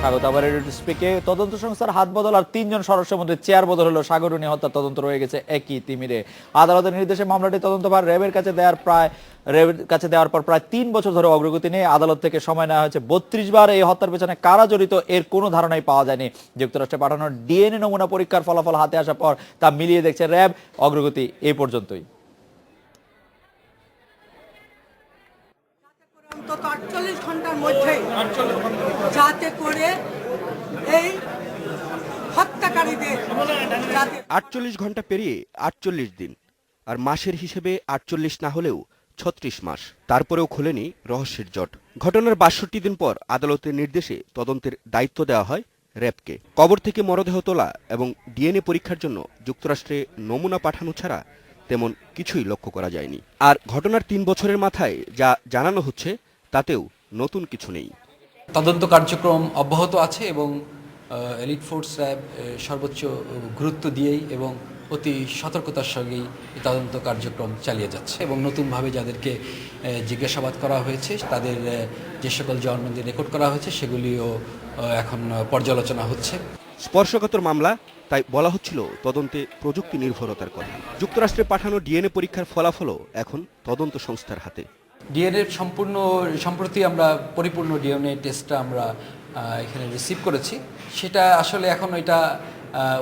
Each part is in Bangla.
স্বাগত আবার রেডিও স্পিকে। তদন্ত সংস্থার হাত বদল আর ৩ জন সদস্যের মধ্যে চেয়ার বদল হলো। সাগররুনি হত্যা তদন্ত রয়ে গেছে একই তিমিরে। আদালতের নির্দেশে মামলাটি তদন্তভার র্যাবের কাছে দেওয়ার পর প্রায় ৩ বছর ধরে অগ্রগতি নিয়ে আদালত থেকে সময় নেওয়া হয়েছে ৩২ বার। এই হত্যার পেছনে কারা জড়িত এর কোনো ধারণাই পাওয়া যায়নি। যুক্তরাষ্ট্রে পাঠানোর ডিএনএ নমুনা পরীক্ষার ফলাফল হাতে আসার পর তা মিলিয়ে দেখছে র্যাব। অগ্রগতি এই পর্যন্তই। অন্তত ৪৮ ঘন্টার মধ্যে যাতে করে এই হত্যাকারীদের ৪৮ ঘন্টা পেরিয়ে ৪৮ দিন, আর মাসের হিসেবে ৪৮ না হলেও ৩৬ মাস। তারপরেও খোলেনি রহস্যের জট। ঘটনার ৬২ দিন পর আদালতের নির্দেশে তদন্তের দায়িত্ব দেওয়া হয় র্যাবকে। কবর থেকে মরদেহ তোলা এবং ডিএনএ পরীক্ষার জন্য যুক্তরাষ্ট্রে নমুনা পাঠানো ছাড়া তেমন কিছুই লক্ষ্য করা যায়নি। আর ঘটনার ৩ বছরের মাথায় যা জানানো হচ্ছে তাতেও নতুন কিছু নেই। তদন্ত কার্যক্রম অব্যাহত আছে এবং এলিট ফোর্স র্যাব সর্বোচ্চ গুরুত্ব দিয়েই এবং অতি সতর্কতার সঙ্গেই এই তদন্ত কার্যক্রম চালিয়ে যাচ্ছে এবং নতুনভাবে যাদেরকে জিজ্ঞাসাবাদ করা হয়েছে তাদের যে সকল জবানবন্দি রেকর্ড করা হয়েছে সেগুলিও এখন পর্যালোচনা হচ্ছে। স্পর্শকাতর মামলা, তাই বলা হচ্ছিল তদন্তে প্রযুক্তি নির্ভরতার কথা। যুক্তরাষ্ট্রে পাঠানো ডিএনএ পরীক্ষার ফলাফলও এখন তদন্ত সংস্থার হাতে। ডিএনএ সম্প্রতি আমরা পরিপূর্ণ ডিএনএ টেস্টটা আমরা এখানে রিসিভ করেছি। সেটা আসলে এখন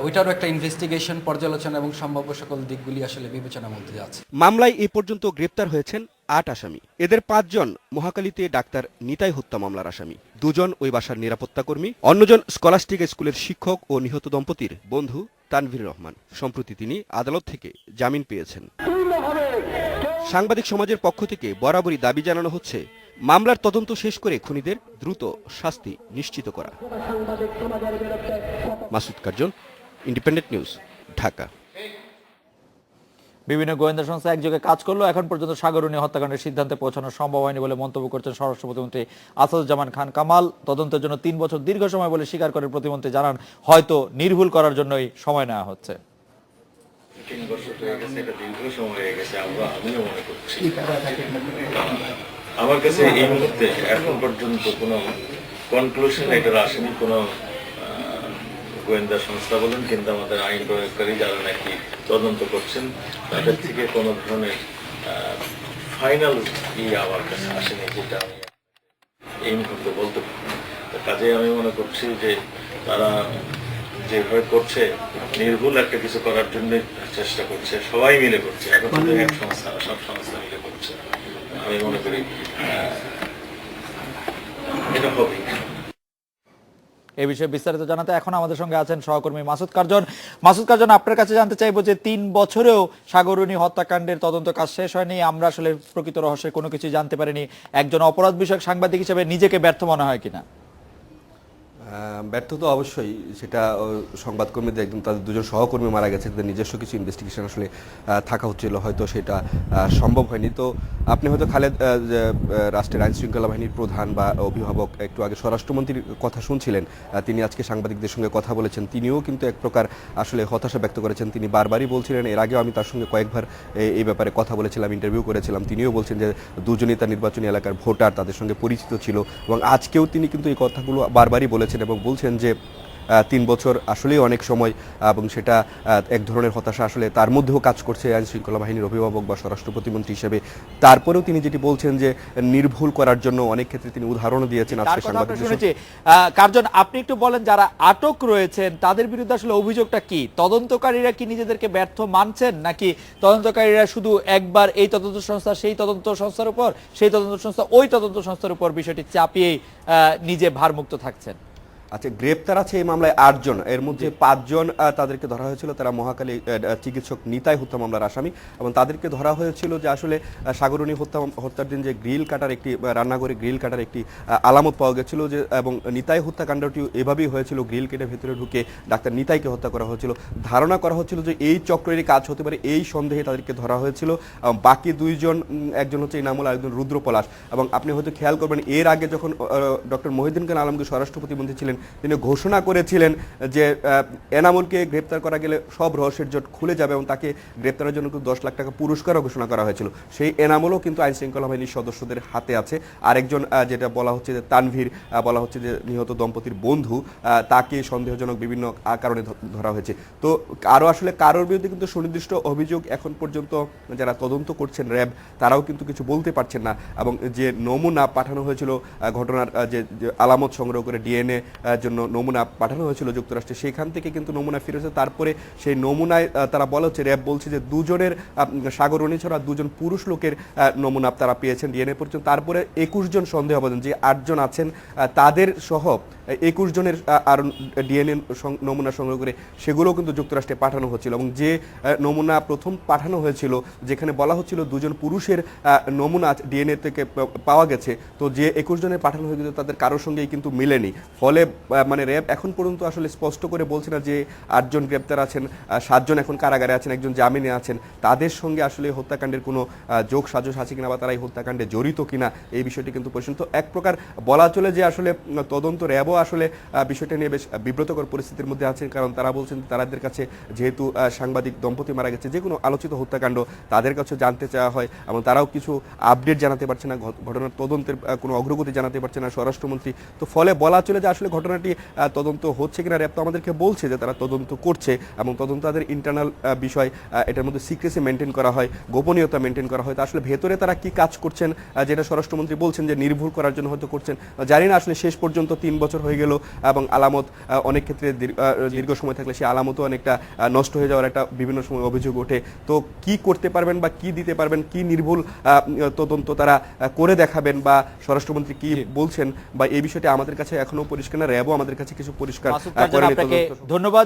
ওইটারও একটা ইনভেস্টিগেশন, পর্যালোচনা এবং সম্ভাব্য সকল দিকগুলি আসলে বিবেচনার মধ্যে আছে। মামলায় এ পর্যন্ত গ্রেপ্তার হয়েছেন ৮ আসামি। এদের ৫ জন মহাখালীতে ডাক্তার নিতাই হত্যা মামলার আসামি, ২ জন ওই বাসার নিরাপত্তা কর্মী, অন্যজন স্কলাস্টিক স্কুলের শিক্ষক ও নিহত দম্পতির বন্ধু তানভীর রহমান। সম্প্রতি তিনি আদালত থেকে জামিন পেয়েছেন। সাংবাদিক সমাজের পক্ষ থেকে বরাবরই দাবি জানানো হচ্ছে মামলার তদন্ত শেষ করে খুনিদের দ্রুত শাস্তি নিশ্চিত করা। Masud Curzon, independent news, Dhaka. বিভিন্ন গোয়েন্দা সংস্থা একযোগে কাজ করলো, এখন পর্যন্ত সাগররুনি হত্যাকাণ্ডের সিদ্ধান্তে পৌঁছানো সম্ভব হয়নি বলে মন্তব্য করছেন স্বরাষ্ট্র প্রতিমন্ত্রী আসাদুজ্জামান খান কামাল। তদন্তের জন্য ৩ বছর দীর্ঘ সময় বলে স্বীকার করেন প্রতিমন্ত্রী, জানান হয়তো নির্ভুল করার জন্যই সময় নেওয়া হচ্ছে। ৩ বছর হয়ে গেছে, এটা দীর্ঘ সময় হয়ে গেছে, আমিও মনে করছি। আমার কাছে এই মুহূর্তে এখন পর্যন্ত কোনো কনক্লুশন এটার আসেনি। কোনো গোয়েন্দা সংস্থা বলেন কিন্তু আমাদের আইন প্রয়োগকারী যারা নাকি তদন্ত করছেন তাদের থেকে কোনো ধরনের ফাইনাল আমার কাছে আসেনি, যেটা আমি এই মুহূর্তে বলতে পারি। কাজে আমি মনে করছি যে তারা যেভাবে করছে নির্ভুল একটা কিছু করার জন্য চেষ্টা করছে, সবাই মিলে করছে। এখন শুধু এক সংস্থা, সব সংস্থা মিলে করছে। আমি মনে করি এটা হবে। এই বিষয়ে বিস্তারিত জানাতে এখন আমাদের সঙ্গে আছেন সহকর্মী মাসুদ কার্জন। মাসুদ কার্জন, আপনার কাছে জানতে চাইবো যে ৩ বছরেও সাগররুনি হত্যাকাণ্ডের তদন্ত কাজ শেষ হয়নি, আমরা আসলে প্রকৃত রহস্যের কোনো কিছু জানতে পারিনি। একজন অপরাধ বিষয়ক সাংবাদিক হিসেবে নিজেকে ব্যর্থ মনে হয় কিনা? ব্যর্থ তো অবশ্যই, সেটা সংবাদকর্মীদের একদম তাদের ২ জন সহকর্মী মারা গেছে, তাদের নিজস্ব কিছু ইনভেস্টিগেশন আসলে থাকা হচ্ছিল, হয়তো সেটা সম্ভব হয়নি। তো আপনি হয়তো খালেদ রাষ্ট্রের আইন শৃঙ্খলা বাহিনীর প্রধান বা অভিভাবক একটু আগে স্বরাষ্ট্রমন্ত্রীর কথা শুনছিলেন, তিনি আজকে সাংবাদিকদের সঙ্গে কথা বলেছেন, তিনিও কিন্তু এক প্রকার আসলে হতাশা ব্যক্ত করেছেন। তিনি বারবারই বলছিলেন, এর আগেও আমি তার সঙ্গে কয়েকবার এই ব্যাপারে কথা বলেছিলাম, ইন্টারভিউ করেছিলাম, তিনিও বলছেন যে দুজনই তার নির্বাচনী এলাকার ভোটার, তাদের সঙ্গে পরিচিত ছিল এবং আজকেও তিনি কিন্তু এই কথাগুলো বারবারই বলেছেন এবং বলছেন যে ৩ বছর আসলেই অনেক সময় এবং সেটা এক ধরনের হতাশা আসলে তার মধ্যেও কাজ করছে আইন শৃঙ্খলা বাহিনীর অভিভাবক বা স্বরাষ্ট্র প্রতিমন্ত্রী হিসেবে। তারপরেও তিনি যেটি বলছেন যে নির্ভুল করার জন্য অনেক ক্ষেত্রে তিনি উদাহরণও দিয়েছেন। আজকে শুনেছি কার্জন, আপনি একটু বলেন যারা আটক রয়েছেন তাদের বিরুদ্ধে আসলে অভিযোগটা কি? তদন্তকারীরা কি নিজেদেরকে ব্যর্থ মানছেন, নাকি তদন্তকারীরা শুধু একবার এই তদন্ত সংস্থা সেই তদন্ত সংস্থার উপর, সেই তদন্ত সংস্থা ওই তদন্ত সংস্থার উপর বিষয়টি চাপিয়েই নিজে ভারমুক্ত থাকছেন? আচ্ছা, গ্রেপ্তার আছে এই মামলায় ৮ জন, এর মধ্যে ৫ জন তাদেরকে ধরা হয়েছিল, তারা মহাখালী চিকিৎসক নিতাই হত্যা মামলার আসামি এবং তাদেরকে ধরা হয়েছিল যে আসলে সাগররুনি হত্যার দিন যে গ্রিল কাটার একটি রান্নাঘরে গ্রিল কাটার একটি আলামত পাওয়া গেছিল, যে এবং নিতাই হত্যাকাণ্ডটি এভাবেই হয়েছিল, গ্রিল কেটে ভেতরে ঢুকে ডাক্তার নিতাইকে হত্যা করা হয়েছিল। ধারণা করা হচ্ছিল যে এই চক্রেরই কাজ হতে পারে, এই সন্দেহে তাদেরকে ধরা হয়েছিল। বাকি ২ জন, একজন হচ্ছে ইনামুল, আরেকজন রুদ্র পলাশ। এবং আপনি হয়তো খেয়াল করবেন, এর আগে যখন ডক্টর মহিউদ্দিন খান আলমগীর স্বরাষ্ট্র প্রতিমন্ত্রী ছিলেন, তিনি ঘোষণা করেছিলেন যে এনামুলকে গ্রেপ্তার করা গেলে সব রহস্যের জট খুলে যাবে এবং তাকে গ্রেপ্তারের জন্য কিন্তু 10 লাখ টাকা পুরস্কারও ঘোষণা করা হয়েছিল। সেই এনামুলও কিন্তু আইন শৃঙ্খলা বাহিনীর সদস্যদের হাতে আছে। আরেকজন যেটা বলা হচ্ছে যে তানভীর, বলা হচ্ছে যে নিহত দম্পতির বন্ধু, তাকে সন্দেহজনক বিভিন্ন কারণে ধরা হয়েছে। তো আরও আসলে কারোর বিরুদ্ধে কিন্তু সুনির্দিষ্ট অভিযোগ এখন পর্যন্ত যারা তদন্ত করছেন র্যাব, তারাও কিন্তু কিছু বলতে পারছেন না। এবং যে নমুনা পাঠানো হয়েছিল ঘটনার যে আলামত সংগ্রহ করে ডিএনএ জন্য নমুনা পাঠানো হয়েছিল যুক্তরাষ্ট্রে, সেখান থেকে কিন্তু নমুনা ফিরেছে। তারপরে সেই নমুনায় তারা বলা হচ্ছে, র্যাব বলছে যে দুজনের সাগরণী ছাড়া দুজন পুরুষ লোকের নমুনা তারা পেয়েছেন ডিএনএ পর্যন্ত। তারপরে 21 জন সন্দেহভাজন, যে 8 জন আছেন তাদের সহ 21 জনের আর ডিএনএ নমুনা সংগ্রহ করে সেগুলোও কিন্তু যুক্তরাষ্ট্রে পাঠানো হচ্ছিল। এবং যে নমুনা প্রথম পাঠানো হয়েছিল, যেখানে বলা হচ্ছিল দুজন পুরুষের নমুনা ডিএনএ থেকে পাওয়া গেছে, তো যে 21 জনের পাঠানো হয়েছিল তাদের কারোর সঙ্গেই কিন্তু মিলেনি। ফলে মানে র্যাব এখন পর্যন্ত আসলে স্পষ্ট করে বলছে না যে 8 জন গ্রেপ্তার আছেন, 7 জন এখন কারাগারে আছেন, একজন জামিনে আছেন, তাদের সঙ্গে আসলে হত্যাকাণ্ডের কোনো যোগ সাজস আছে কিনা বা তারা এই হত্যাকাণ্ডে জড়িত কিনা, এই বিষয়টি কিন্তু পর্যন্ত এক প্রকার বলা চলে যে আসলে তদন্ত র্যাবও আসলে বিষয়টা নিয়ে বেশ বিব্রতকর পরিস্থিতির মধ্যে আছেন। কারণ তারা বলছেন তাদের কাছে যেহেতু সাংবাদিক দম্পতি মারা গেছে, যে কোনো আলোচিত হত্যাকাণ্ড তাদের কাছে জানতে চাওয়া হয় এবং তারাও কিছু আপডেট জানাতে পারছে না, ঘটনার তদন্তের কোনো অগ্রগতি জানাতে পারছে না স্বরাষ্ট্রমন্ত্রী। তো ফলে বলা চলে যে আসলে ঘটনাটি তদন্ত হচ্ছে কিনা, র্যাব তো আমাদেরকে বলছে যে তারা তদন্ত করছে এবং তদন্ত তাদের ইন্টারনাল বিষয়, এটার মধ্যে সিক্রেসি মেনটেন করা হয়, গোপনীয়তা মেনটেন করা হয়। তো আসলে ভেতরে তারা কি কাজ করছেন, যেটা স্বরাষ্ট্রমন্ত্রী বলছেন যে নির্ভুল করার জন্য হয়তো করছেন, জানি না। আসলে শেষ পর্যন্ত 3 বছর হয়ে গেল এবং আলামত অনেক ক্ষেত্রে দীর্ঘ সময় থাকলে সেই আলামতও অনেকটা নষ্ট হয়ে যাওয়ার একটা বিভিন্ন সময় অভিযোগ ওঠে। তো কি করতে পারবেন বা কি দিতে পারবেন, কি নির্ভুল তদন্ত তারা করে দেখাবেন বা স্বরাষ্ট্রমন্ত্রী কি বলছেন, বা এই বিষয়টি আমাদের কাছে এখনো পরিষ্কার না। র্যাবও আমাদের কাছে কিছু পরিষ্কার করেনি। ধন্যবাদ।